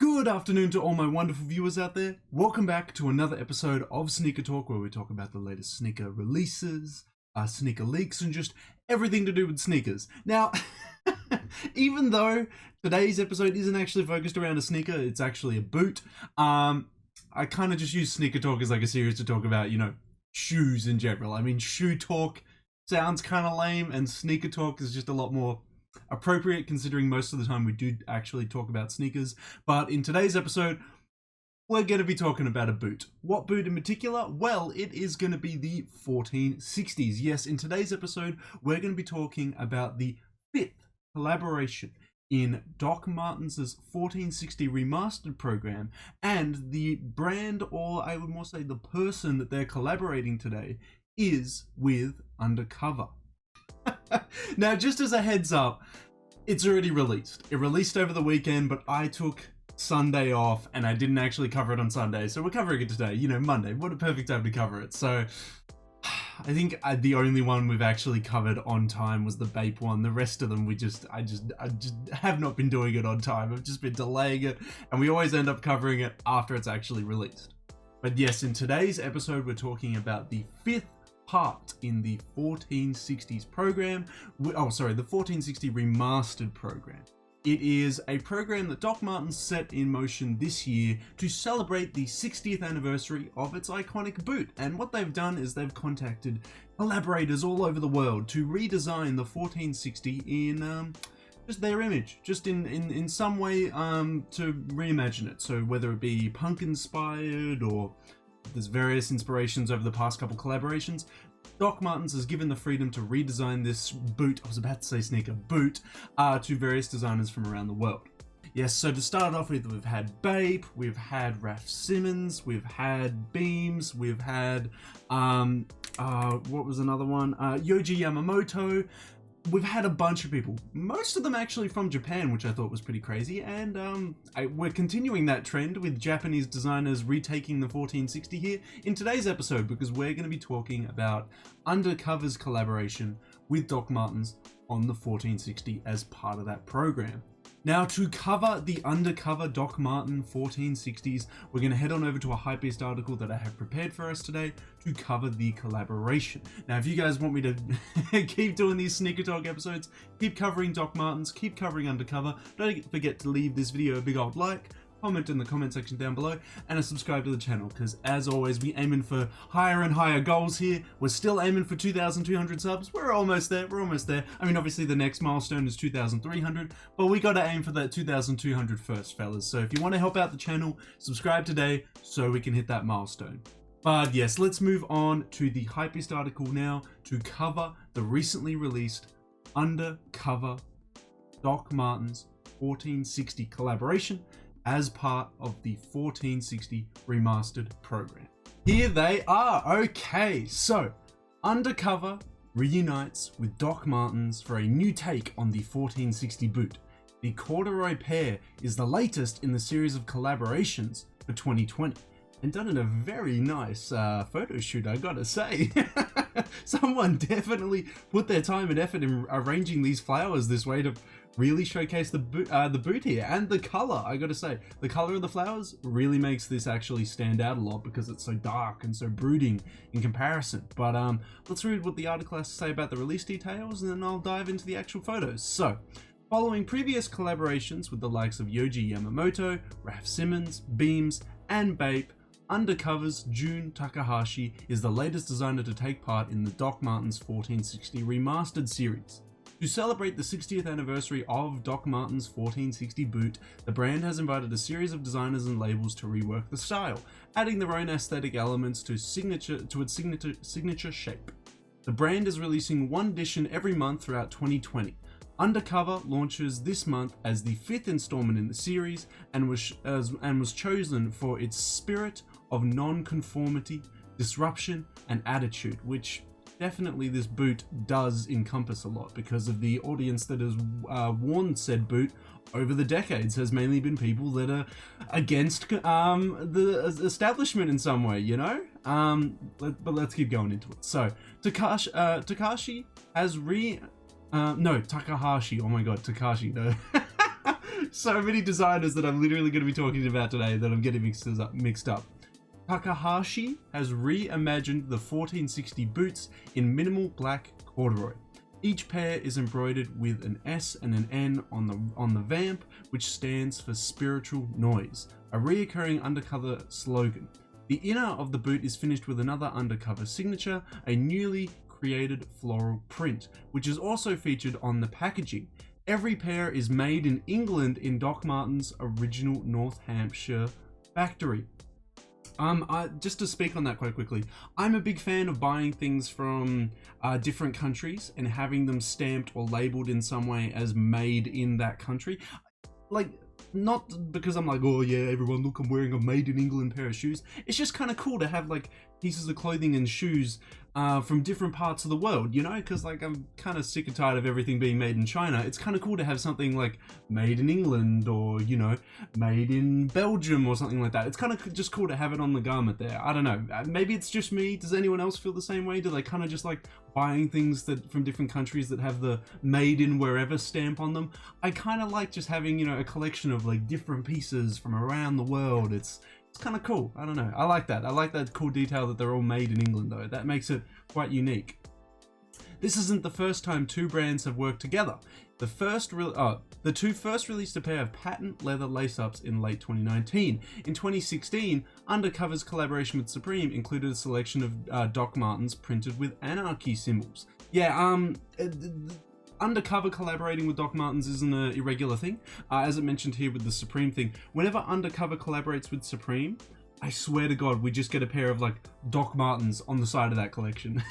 Good afternoon to all my wonderful viewers out there. Welcome back to another episode of Sneaker Talk, where we talk about the latest sneaker releases, sneaker leaks, and just everything to do with sneakers. Now, even though today's episode isn't actually focused around a sneaker, it's actually a boot. I kind of just use Sneaker Talk as like a series to talk about, shoes in general. I mean, shoe talk sounds kind of lame, and sneaker talk is just a lot more appropriate, considering most of the time we do actually talk about sneakers. But in today's episode, we're going to be talking about a boot. What boot in particular? Well, it is going to be the 1460s. Yes, in today's episode, we're going to be talking about the 5th collaboration in Doc Martens' 1460 Remastered program, and the brand, or I would more say the person that they're collaborating today, is with Undercover. Now, just as a heads up, it's already released. It released over the weekend, but I took Sunday off and I didn't actually cover it on Sunday, so we're covering it today, Monday. What a perfect time to cover it. So I think the only one we've actually covered on time was the Bape one. The rest of them I just have not been doing it on time. I've just been delaying it, and we always end up covering it after it's actually released. But yes, in today's episode, we're talking about the 5th part in the 1460s program. The 1460 Remastered program. It is a program that Doc Martens set in motion this year to celebrate the 60th anniversary of its iconic boot. And what they've done is they've contacted collaborators all over the world to redesign the 1460 in just their image, just in some way to reimagine it. So whether it be punk inspired or there's various inspirations over the past couple collaborations, Doc Martens has given the freedom to redesign this boot, I was about to say sneaker, boot, to various designers from around the world. Yes, so to start off with, we've had Bape, we've had Raf Simons, we've had Beams, we've had, what was another one? Yohji Yamamoto. We've had a bunch of people, most of them actually from Japan, which I thought was pretty crazy, and we're continuing that trend with Japanese designers retaking the 1460 here in today's episode, because we're going to be talking about Undercover's collaboration with Doc Martens on the 1460 as part of that program. Now, to cover the Undercover Doc Marten 1460s, we're going to head on over to a HYPEBEAST article that I have prepared for us today to cover the collaboration. Now, if you guys want me to keep doing these Sneaker Talk episodes, keep covering Doc Martens, keep covering Undercover, don't forget to leave this video a big old like, comment in the comment section down below, and subscribe to the channel, because as always, we're aiming for higher and higher goals here. We're still aiming for 2,200 subs. We're almost there. I mean, obviously the next milestone is 2,300, but we got to aim for that 2,200 first, fellas. So if you want to help out the channel, subscribe today so we can hit that milestone. But yes, let's move on to the HYPEBEAST article now to cover the recently released Undercover Doc Martens 1460 collaboration as part of the 1460 Remastered program. Here they are. Okay, so Undercover reunites with Doc Martens for a new take on the 1460 boot. The corduroy pair is the latest in the series of collaborations for 2020, and done in a very nice photo shoot, I gotta say. Someone definitely put their time and effort in arranging these flowers this way to really showcase the boot here, and the color. I gotta say, the color of the flowers really makes this actually stand out a lot, because it's so dark and so brooding in comparison. But let's read what the article has to say about the release details, and then I'll dive into the actual photos. So, following previous collaborations with the likes of Yohji Yamamoto, Raf Simons, Beams, and Bape, Undercover's Jun Takahashi is the latest designer to take part in the Doc Martens 1460 Remastered series. To celebrate the 60th anniversary of Doc Martens 1460 boot, the brand has invited a series of designers and labels to rework the style, adding their own aesthetic elements to its signature shape. The brand is releasing one edition every month throughout 2020. Undercover launches this month as the 5th installment in the series, and was chosen for its spirit of non-conformity, disruption, and attitude, which definitely this boot does encompass a lot, because of the audience that has worn said boot over the decades has mainly been people that are against the establishment in some way, but let's keep going into it. So Takahashi has Takahashi, oh my god, Takashi, no. So many designers that I'm literally going to be talking about today that I'm getting mixed up. Takahashi has reimagined the 1460 boots in minimal black corduroy. Each pair is embroidered with an S and an N on the vamp, which stands for spiritual noise, a reoccurring undercover slogan. The inner of the boot is finished with another undercover signature, a newly created floral print, which is also featured on the packaging. Every pair is made in England in Doc Martens' original North Hampshire factory. Just to speak on that quite quickly, I'm a big fan of buying things from different countries and having them stamped or labeled in some way as made in that country. Like, not because I'm like, oh yeah, everyone look, I'm wearing a made in England pair of shoes. It's just kind of cool to have like pieces of clothing and shoes from different parts of the world, you know, because like I'm kind of sick and tired of everything being made in China. It's kind of cool to have something like made in England or, you know, made in Belgium or something like that. It's kind of just cool to have it on the garment there. I don't know, maybe it's just me. Does anyone else feel the same way? Do they kind of just like buying things that from different countries that have the made in wherever stamp on them? I kind of like just having, you know, a collection of like different pieces from around the world. It's kind of cool. I don't know. I like that. I like that cool detail that they're all made in England though. That makes it quite unique. This isn't the first time two brands have worked together. The two first released a pair of patent leather lace-ups in late 2019. In 2016, Undercover's collaboration with Supreme included a selection of Doc Martens printed with anarchy symbols. Yeah, Undercover collaborating with Doc Martens isn't an irregular thing. As I mentioned here with the Supreme thing, whenever Undercover collaborates with Supreme, I swear to God, we just get a pair of like Doc Martens on the side of that collection.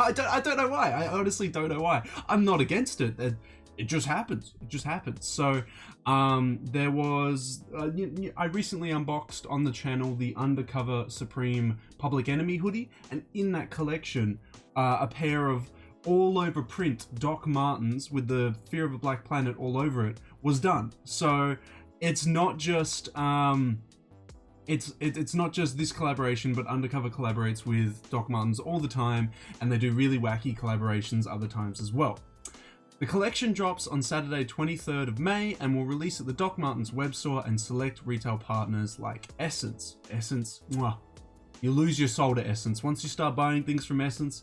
I don't know why. I honestly don't know why. I'm not against it. It just happens. It just happens. So there was, I recently unboxed on the channel the Undercover Supreme Public Enemy hoodie, and in that collection, a pair of all over print Doc Martens with the Fear of a Black Planet all over it was done. So it's not just it's not just this collaboration, but Undercover collaborates with Doc Martens all the time, and they do really wacky collaborations other times as well. The collection drops on Saturday 23rd of May and will release at the Doc Martens web store and select retail partners like Essence. Essence, mwah. You lose your soul to Essence. Once you start buying things from Essence,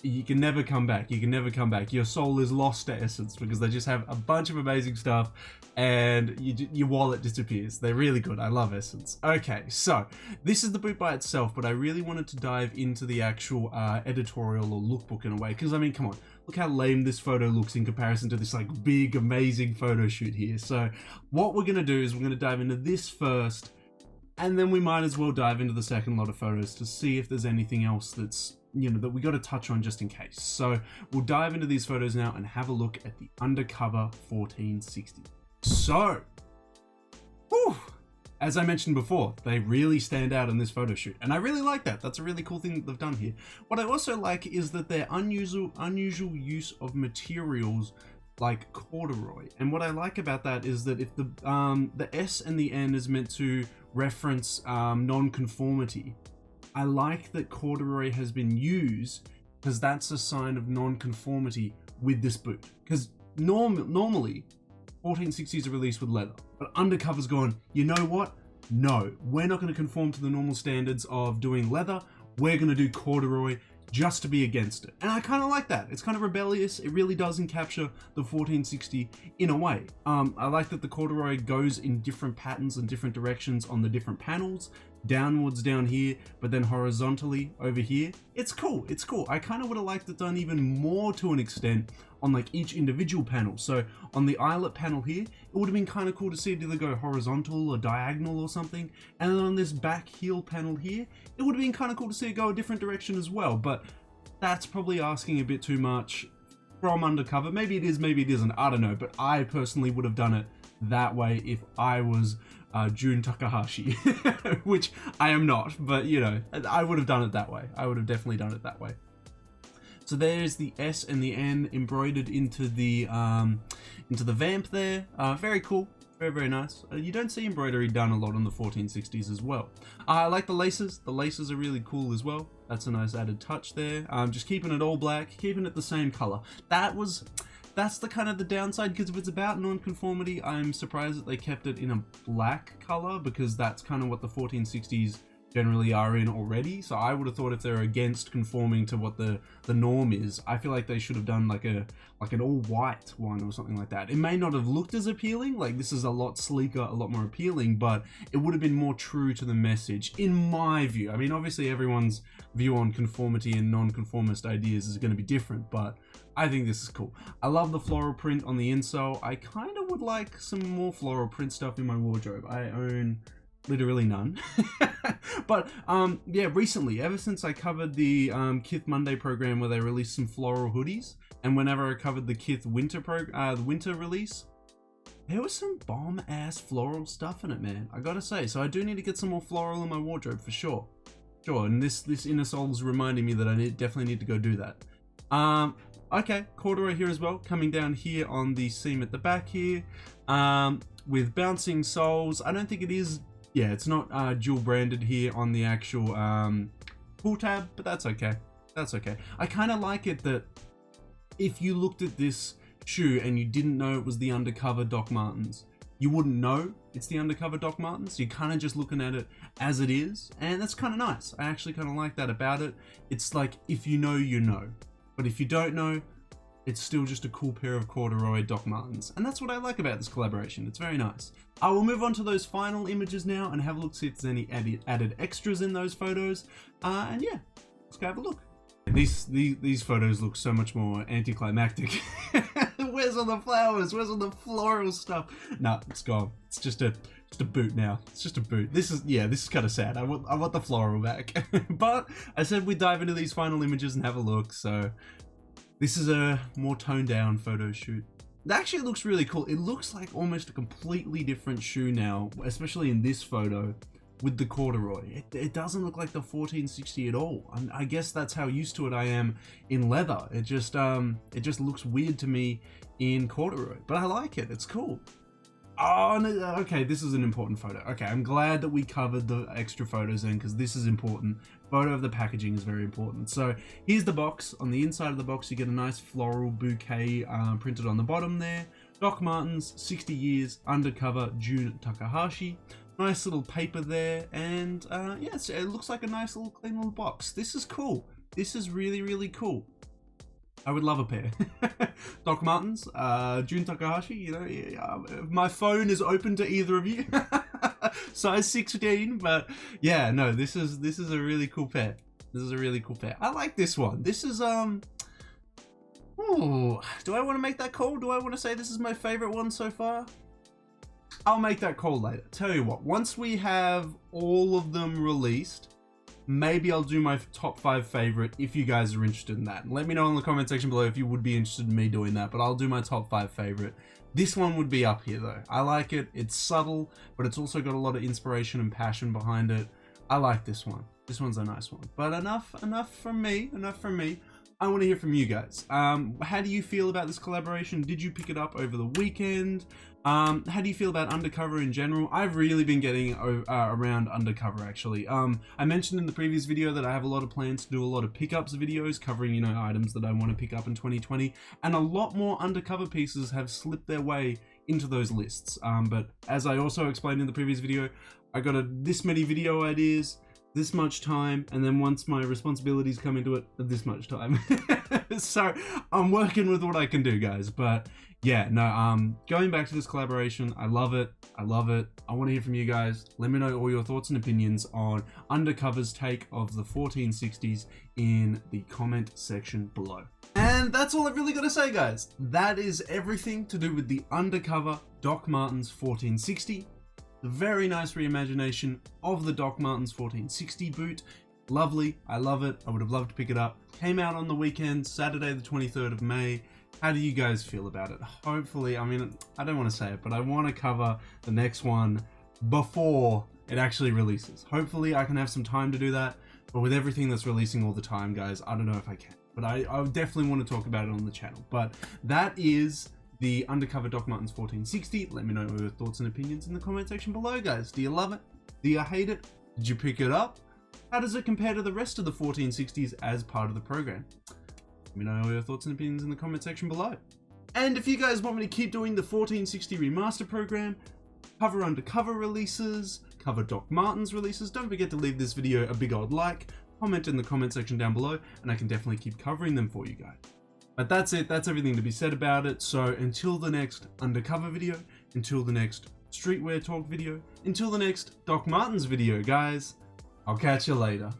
you can never come back. You can never come back. Your soul is lost to Essence because they just have a bunch of amazing stuff and your wallet disappears. They're really good. I love Essence. Okay, so this is the boot by itself, but I really wanted to dive into the actual editorial or lookbook in a way because, I mean, come on. Look how lame this photo looks in comparison to this like big, amazing photo shoot here. So what we're going to do is we're going to dive into this first, and then we might as well dive into the second lot of photos to see if there's anything else that's, you know, that we got to touch on just in case. So we'll dive into these photos now and have a look at the Undercover 1460. So, whew, as I mentioned before, they really stand out in this photo shoot, and I really like that. That's a really cool thing that they've done here. What I also like is that their unusual use of materials like corduroy. And what I like about that is that if the S and the N is meant to reference non-conformity, I like that corduroy has been used because that's a sign of non-conformity with this boot. Because normally 1460s are released with leather, but Undercover's gone, you know what? No, we're not going to conform to the normal standards of doing leather. We're going to do corduroy just to be against it. And I kind of like that. It's kind of rebellious. It really does encapture the 1460 in a way. I like that the corduroy goes in different patterns and different directions on the different panels. Downwards down here, but then horizontally over here. It's cool. It's cool. I kind of would have liked it done even more to an extent on like each individual panel. So on the eyelet panel here, it would have been kind of cool to see it either go horizontal or diagonal or something. And then on this back heel panel here, it would have been kind of cool to see it go a different direction as well. But that's probably asking a bit too much from Undercover. Maybe it is, maybe it isn't. I don't know. But I personally would have done it that way if I was Jun Takahashi, which I am not, but you know, I would have done it that way. I would have definitely done it that way. So there's the S and the N embroidered into the vamp there. Very cool. Very, very nice. You don't see embroidery done a lot on the 1460s as well. I like the laces. The laces are really cool as well. That's a nice added touch there. Just keeping it all black, keeping it the same color. That was that's the kind of the downside, because if it's about non-conformity, I'm surprised that they kept it in a black color, because that's kind of what the 1460s generally are in already. So I would have thought if they're against conforming to what the norm is, I feel like they should have done like an all white one or something like that. It may not have looked as appealing, like this is a lot sleeker, a lot more appealing, but it would have been more true to the message in my view. I mean, obviously everyone's view on conformity and non-conformist ideas is going to be different, but I think this is cool. I love the floral print on the insole. I kind of would like some more floral print stuff in my wardrobe. I own literally none. But yeah, recently, ever since I covered the Kith Monday program where they released some floral hoodies, and whenever I covered the Kith winter the winter release, there was some bomb ass floral stuff in it, man. I gotta say. So I do need to get some more floral in my wardrobe for sure. Sure, and this inner sole is reminding me that I definitely need to go do that. Okay, corduroy here as well, coming down here on the seam at the back here, with bouncing soles. I don't think it is. Yeah, it's not dual branded here on the actual pull tab, but that's okay. That's okay. I kind of like it that if you looked at this shoe and you didn't know it was the Undercover Doc Martens, you wouldn't know it's the Undercover Doc Martens. You're kind of just looking at it as it is, and that's kind of nice. I actually kind of like that about it. It's like, if you know, you know. But if you don't know, it's still just a cool pair of corduroy Doc Martens. And that's what I like about this collaboration. It's very nice. I will move on to those final images now and have a look, see if there's any added extras in those photos. And yeah, let's go have a look. These photos look so much more anticlimactic. Where's all the flowers? Where's all the floral stuff? No, it's gone. It's just a boot now. It's just a boot. This is kind of sad. I want the floral back. But I said we'd dive into these final images and have a look. So this is a more toned down photo shoot. It actually looks really cool. It looks like almost a completely different shoe now, especially in this photo with the corduroy. It doesn't look like the 1460 at all. I guess that's how used to it I am in leather. It just looks weird to me in corduroy, but I like it. It's cool. Oh, no, okay, this is an important photo. Okay, I'm glad that we covered the extra photos in, because this is important. Photo of the packaging is very important. So here's the box. On the inside of the box, you get a nice floral bouquet printed on the bottom there. Doc Martens, 60 years, undercover, Jun Takahashi. Nice little paper there, and yeah, it looks like a nice little clean little box. This is cool. This is really, really cool. I would love a pair. Doc Martens, Jun Takahashi, you know, my phone is open to either of you. Size 16, but yeah, no, this is a really cool pair. This is a really cool pair. I like this one. This is, ooh, do I want to make that call? Do I want to say this is my favorite one so far? I'll make that call later. Tell you what, once we have all of them released, maybe I'll do my top 5 favorite if you guys are interested in that. Let me know in the comment section below if you would be interested in me doing that, but I'll do my top 5 favorite. This one would be up here though. I like it. It's subtle, but it's also got a lot of inspiration and passion behind it. I like this one. This one's a nice one. But enough from me. I want to hear from you guys. How do you feel about this collaboration? Did you pick it up over the weekend? How do you feel about Undercover in general? I've really been getting around Undercover actually. I mentioned in the previous video that I have a lot of plans to do a lot of pickups videos covering, you know, items that I want to pick up in 2020, and a lot more Undercover pieces have slipped their way into those lists. But as I also explained in the previous video, I got this many video ideas, this much time, and then once my responsibilities come into it, this much time. So I'm working with what I can do, guys. But yeah, no, going back to this collaboration, I love it. I love it. I want to hear from you guys. Let me know all your thoughts and opinions on Undercover's take of the 1460s in the comment section below. And that's all I've really got to say, guys. That is everything to do with the Undercover Doc Martens 1460. The very nice reimagination of the Doc Martens 1460 boot. Lovely. I love it. I would have loved to pick it up. Came out on the weekend, Saturday the 23rd of May. How do you guys feel about it? Hopefully, I mean, I don't want to say it, but I want to cover the next one before it actually releases. Hopefully I can have some time to do that, but with everything that's releasing all the time, guys, I don't know if I can. But I definitely want to talk about it on the channel. But that is the Undercover Doc Martens 1460. Let me know your thoughts and opinions in the comment section below, guys. Do you love it? Do you hate it? Did you pick it up? How does it compare to the rest of the 1460s as part of the program? Let me know your thoughts and opinions in the comment section below. And if you guys want me to keep doing the 1460 remaster program, cover undercover releases, cover Doc Martens releases, don't forget to leave this video a big old like, comment in the comment section down below, and I can definitely keep covering them for you guys. But that's it, that's everything to be said about it. So until the next undercover video, until the next streetwear talk video, until the next Doc Martens video, guys, I'll catch you later.